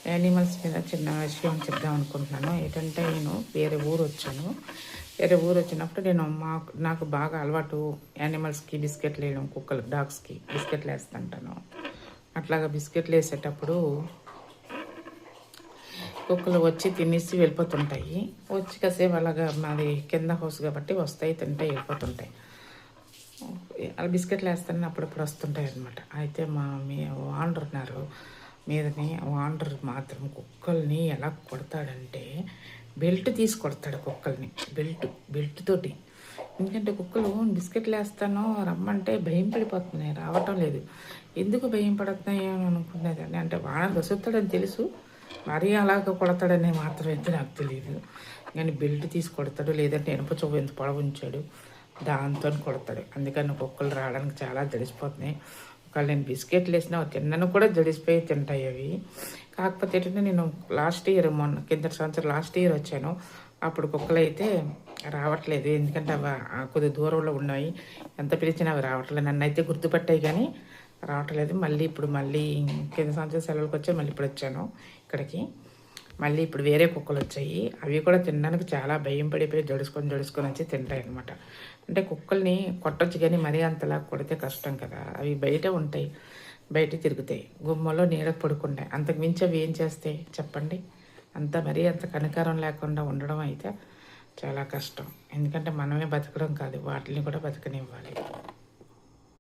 Animals మీద చిన్న విషయం చెప్దాం అనుకుంటున్నాను. ఏంటంటే నేను వేరే ఊరు వచ్చాను. వేరే ఊరు వచ్చినప్పుడు నాకు బాగా అలవాటు యానిమల్స్కి బిస్కెట్లు వేయడం, కుక్కలు డాగ్స్కి బిస్కెట్లు వేస్తుంటాను. అట్లాగా బిస్కెట్లు వేసేటప్పుడు కుక్కలు వచ్చి తినేసి వెళ్ళిపోతుంటాయి. వచ్చి కాసేపు అలాగా మాది కింద హౌస్ కాబట్టి వస్తాయి, తింటాయి, వెళ్ళిపోతుంటాయి. అలా బిస్కెట్లు వేస్తానని అప్పుడప్పుడు వస్తుంటాయి అనమాట. అయితే మీ ఓనర్ ఉన్నారు మీదని. ఓనర్ మాత్రం కుక్కల్ని ఎలా కొడతాడంటే బెల్ట్ తీసి కొడతాడు కుక్కల్ని. బెల్ట్ తోటి. ఎందుకంటే కుక్కలు బిస్కెట్లు వేస్తానో రమ్మంటే భయం పడిపోతున్నాయి, రావటం లేదు. ఎందుకు భయం పడుతున్నాయి అని అనుకునేదాన్ని. అంటే ఓనర్ వసుతాడని తెలుసు, మరీ అలాగ కొడతాడని మాత్రం అయితే నాకు తెలియదు. కానీ బెల్ట్ తీసి కొడతాడు, లేదంటే ఇనుప చెవు ఎంత పొడవు ఉంచాడు దాంతో కొడతాడు. అందుకని కుక్కలు రావడానికి చాలా జడిసిపోతున్నాయి. ఒకవేళ నేను బిస్కెట్లు వేసినా తిన్నను కూడా జడిసిపోయి తింటాయి అవి. కాకపోతే ఏంటంటే నేను లాస్ట్ ఇయర్ కింద సంవత్సరం లాస్ట్ ఇయర్ వచ్చాను. అప్పుడు కుక్కలు అయితే రావట్లేదు. ఎందుకంటే అవి కొద్ది దూరంలో ఉన్నాయి. ఎంత పిలిచినా అవి రావట్లేదు. నన్ను అయితే గుర్తుపట్టాయి కానీ రావట్లేదు. ఇప్పుడు కింద సంవత్సరం సెలవులకు వచ్చి మళ్ళీ ఇప్పుడు వచ్చాను ఇక్కడికి. మళ్ళీ ఇప్పుడు వేరే కుక్కలు వచ్చాయి. అవి కూడా తినడానికి చాలా భయం పడిపోయి జడుసుకొని వచ్చి తింటాయి అనమాట. అంటే కుక్కల్ని కొట్టచ్చు కానీ మరీ అంతలా కొడితే కష్టం కదా. అవి బయట ఉంటాయి, బయట తిరుగుతాయి, గుమ్మలో నీడకు పడుకుంటాయి. అంతకు మించి అవి ఏం చేస్తాయి చెప్పండి. అంత కనికరం లేకుండా ఉండడం అయితే చాలా కష్టం. ఎందుకంటే మనమే బతకడం కాదు, వాటిని కూడా బతకనివ్వాలి.